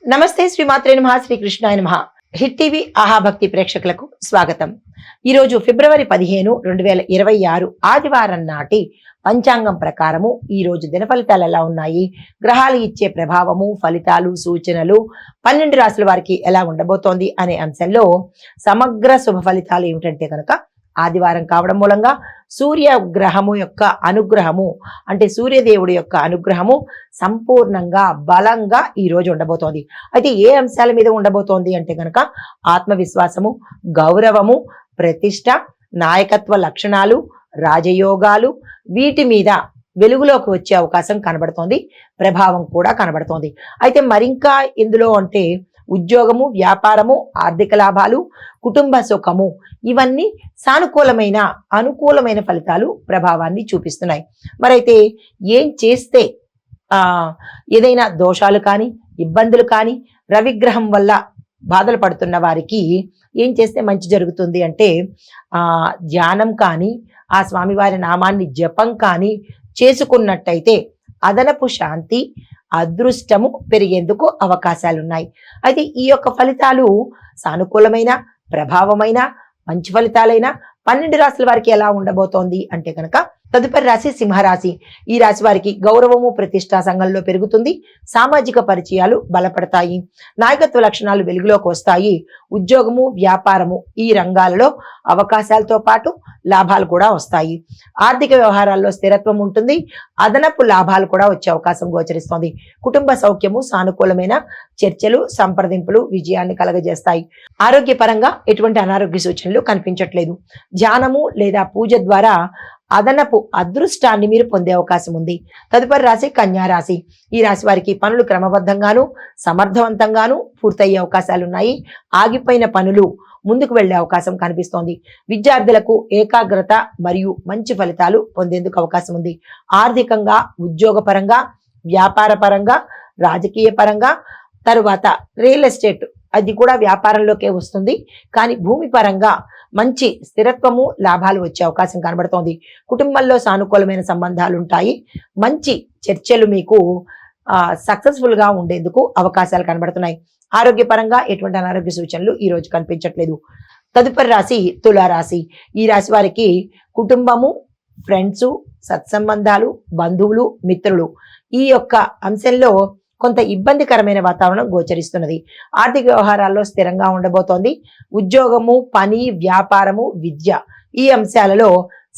నమస్తే శ్రీమాత్రే నమః శ్రీ కృష్ణాయ నమః. హిట్ టీవీ ఆహాభక్తి ప్రేక్షకులకు స్వాగతం. ఈరోజు ఫిబ్రవరి 15, 2026 ఆదివారం నాటి పంచాంగం ప్రకారము ఈ రోజు దిన ఫలితాలు ఎలా ఉన్నాయి, గ్రహాలు ఇచ్చే ప్రభావము, ఫలితాలు, సూచనలు 12 రాశుల వారికి ఎలా ఉండబోతోంది అనే అంశంలో సమగ్ర శుభ ఫలితాలు ఏమిటంటే కనుక ఆదివారం కావడం మూలంగా సూర్యగ్రహము యొక్క అనుగ్రహము అంటే సూర్యదేవుడి యొక్క అనుగ్రహము సంపూర్ణంగా బలంగా ఈ రోజు ఉండబోతోంది. అయితే ఏ అంశాల మీద ఉండబోతోంది అంటే కనుక ఆత్మవిశ్వాసము, గౌరవము, ప్రతిష్ట, నాయకత్వ లక్షణాలు, రాజయోగాలు వీటి మీద వెలుగులోకి వచ్చే అవకాశం కనబడుతోంది, ప్రభావం కూడా కనబడుతోంది. అయితే మరింకా ఇందులో అంటే ఉద్యోగము, వ్యాపారము, ఆర్థిక లాభాలు, కుటుంబ సుఖము ఇవన్నీ సానుకూలమైన అనుకూలమైన ఫలితాలు ప్రభావాన్ని చూపిస్తున్నాయి. మరైతే ఏం చేస్తే ఏదైనా దోషాలు కానీ ఇబ్బందులు కానీ రవిగ్రహం వల్ల బాధలు పడుతున్న వారికి ఏం చేస్తే మంచి జరుగుతుంది అంటే ధ్యానం కానీ ఆ స్వామివారి నామాన్ని జపం కానీ చేసుకున్నట్టయితే అదనపు శాంతి, అదృష్టము పెరిగేందుకు అవకాశాలున్నాయి. అయితే ఈ యొక్క ఫలితాలు సానుకూలమైన, ప్రభావమైన, మంచి ఫలితాలైన 12 రాశుల వారికి ఎలా ఉండబోతోంది అంటే కనుక తదుపరి రాశి సింహరాశి. ఈ రాశి వారికి గౌరవము, ప్రతిష్ట సంఘంలో పెరుగుతుంది, సామాజిక పరిచయాలు బలపడతాయి, నాయకత్వ లక్షణాలు వెలుగులోకి వస్తాయి, ఉద్యోగము, వ్యాపారము ఈ రంగాలలో అవకాశాలతో పాటు లాభాలు కూడా వస్తాయి, ఆర్థిక వ్యవహారాల్లో స్థిరత్వం ఉంటుంది, అదనపు లాభాలు కూడా వచ్చే అవకాశం గోచరిస్తోంది. కుటుంబ సౌఖ్యము, సానుకూలమైన చర్చలు, సంప్రదింపులు విజయాన్ని కలగజేస్తాయి. ఆరోగ్యపరంగా ఎటువంటి అనారోగ్య సూచనలు కనిపించట్లేదు. ధ్యానము లేదా పూజ ద్వారా అదనపు అదృష్టాన్ని మీరు పొందే అవకాశం ఉంది. తదుపరి రాశి కన్యా రాశి. ఈ రాశి వారికి పనులు క్రమబద్ధంగాను సమర్థవంతంగాను పూర్తయ్యే అవకాశాలు ఉన్నాయి. ఆగిపోయిన పనులు ముందుకు వెళ్లే అవకాశం కనిపిస్తోంది. విద్యార్థులకు ఏకాగ్రత మరియు మంచి ఫలితాలు పొందేందుకు అవకాశం ఉంది. ఆర్థికంగా, ఉద్యోగపరంగా, వ్యాపార పరంగా, రాజకీయ పరంగా, తరువాత రియల్ ఎస్టేట్ అది కూడా వ్యాపారంలోకే వస్తుంది. కానీ భూమి పరంగా మంచి స్థిరత్వము, లాభాలు వచ్చే అవకాశం కనబడుతోంది. కుటుంబంలో సానుకూలమైన సంబంధాలు ఉంటాయి. మంచి చర్చలు మీకు సక్సెస్ఫుల్ గా ఉండేందుకు అవకాశాలు కనబడుతున్నాయి. ఆరోగ్యపరంగా ఎటువంటి అనారోగ్య సూచనలు ఈ రోజు కనిపించట్లేదు. తదుపరి రాశి తులారాశి. ఈ రాశి వారికి కుటుంబము, ఫ్రెండ్స్, సత్సంబంధాలు, బంధువులు, మిత్రులు ఈ యొక్క అంశంలో కొంత ఇబ్బందికరమైన వాతావరణం గోచరిస్తున్నది. ఆర్థిక వ్యవహారాల్లో స్థిరంగా ఉండబోతోంది. ఉద్యోగము, పని, వ్యాపారము, విద్య ఈ అంశాలలో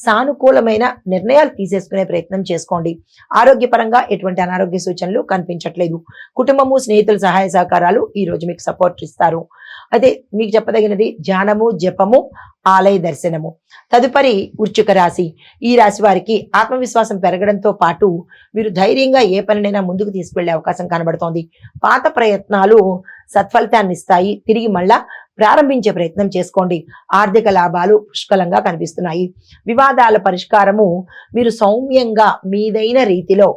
సానుకూలమైన నిర్ణయాలు తీసేసుకునే ప్రయత్నం చేసుకోండి. ఆరోగ్యపరంగా ఎటువంటి అనారోగ్య సూచనలు కనిపించట్లేదు. కుటుంబము, స్నేహితుల సహాయ సహకారాలు ఈ రోజు మీకు సపోర్ట్ ఇస్తారు. అయితే మీకు చెప్పదగినది ధ్యానము, జపము, ఆలయ దర్శనము. తదుపరి వృశ్చిక రాశి. ఈ రాశి వారికి ఆత్మవిశ్వాసం పెరగడంతో పాటు మీరు ధైర్యంగా ఏ పనినైనా ముందుకు తీసుకెళ్లే అవకాశం కనబడుతోంది. పాత ప్రయత్నాలు సత్ఫలితాన్ని ఇస్తాయి. తిరిగి మళ్ళా ప్రారంభించే ప్రయత్నం చేసుకోండి. ఆర్థిక లాభాలు పుష్కలంగా కనిపిస్తున్నాయి. వివాదాల పరిష్కారము మీరు సౌమ్యంగా మీదైన రీతిలో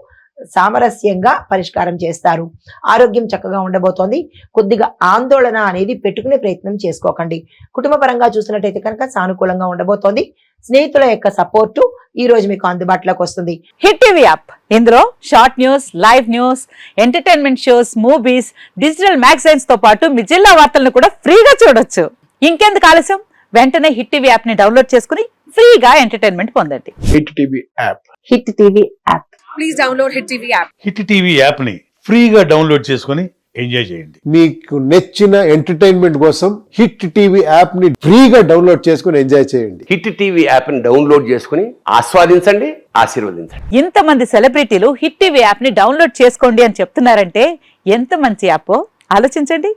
సామరస్యంగా పరిష్కారం చేస్తారు. ఆరోగ్యం చక్కగా ఉండబోతోంది. కొద్దిగా ఆందోళన అనేది పెట్టుకునే ప్రయత్నం చేసుకోకండి. కుటుంబ పరంగా చూసినట్టయితే కనుక సానుకూలంగా ఉండబోతోంది. స్నేహితుల యొక్క సపోర్టు ఈ రోజు మీకు అందుబాటులోకి వస్తుంది. హిట్ టీవీ యాప్, ఇందులో short news, live news, entertainment shows, movies, digital magazines తో పాటు మీ జిల్లా వార్తలను కూడా ఫ్రీగా చూడొచ్చు. ఇంకెందుకు ఆలస్యం, వెంటనే హిట్ టీవీ యాప్ ని డౌన్లోడ్ చేసుకుని ఫ్రీగా ఎంటర్టైన్మెంట్ పొందండి. Hit TV app. Hit TV app. Please download hit TV app. Hit TV app ని ఫ్రీగా డౌన్లోడ్ చేసుకుని ఎంజాయ్ చేయండి. మీకు నచ్చిన ఎంటర్టైన్మెంట్ కోసం హిట్ టీవీ యాప్ ని ఫ్రీగా డౌన్లోడ్ చేసుకుని ఎంజాయ్ చేయండి. హిట్ టీవీ యాప్ ని డౌన్లోడ్ చేసుకుని ఆస్వాదించండి, ఆశీర్వదించండి. ఇంతమంది సెలబ్రిటీలు హిట్ టీవీ యాప్ ని డౌన్లోడ్ చేసుకోండి అని చెప్తున్నారంటే ఎంత మంచి యాప్ ఆలోచించండి.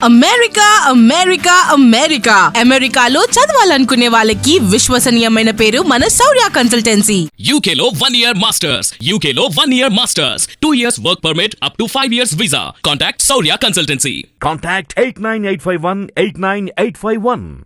అమెరికా అమెరికా అమెరికా అమెరికాలో చదవాలనుకునే వాళ్ళకి విశ్వసనీయమైన పేరు మన శౌర్య కన్సల్టెన్సీ. UK లో 1 year masters. UK లో 1 year masters. 2 years work permit up to 5 years visa. Contact Saurya Consultancy. Contact 89851 89851.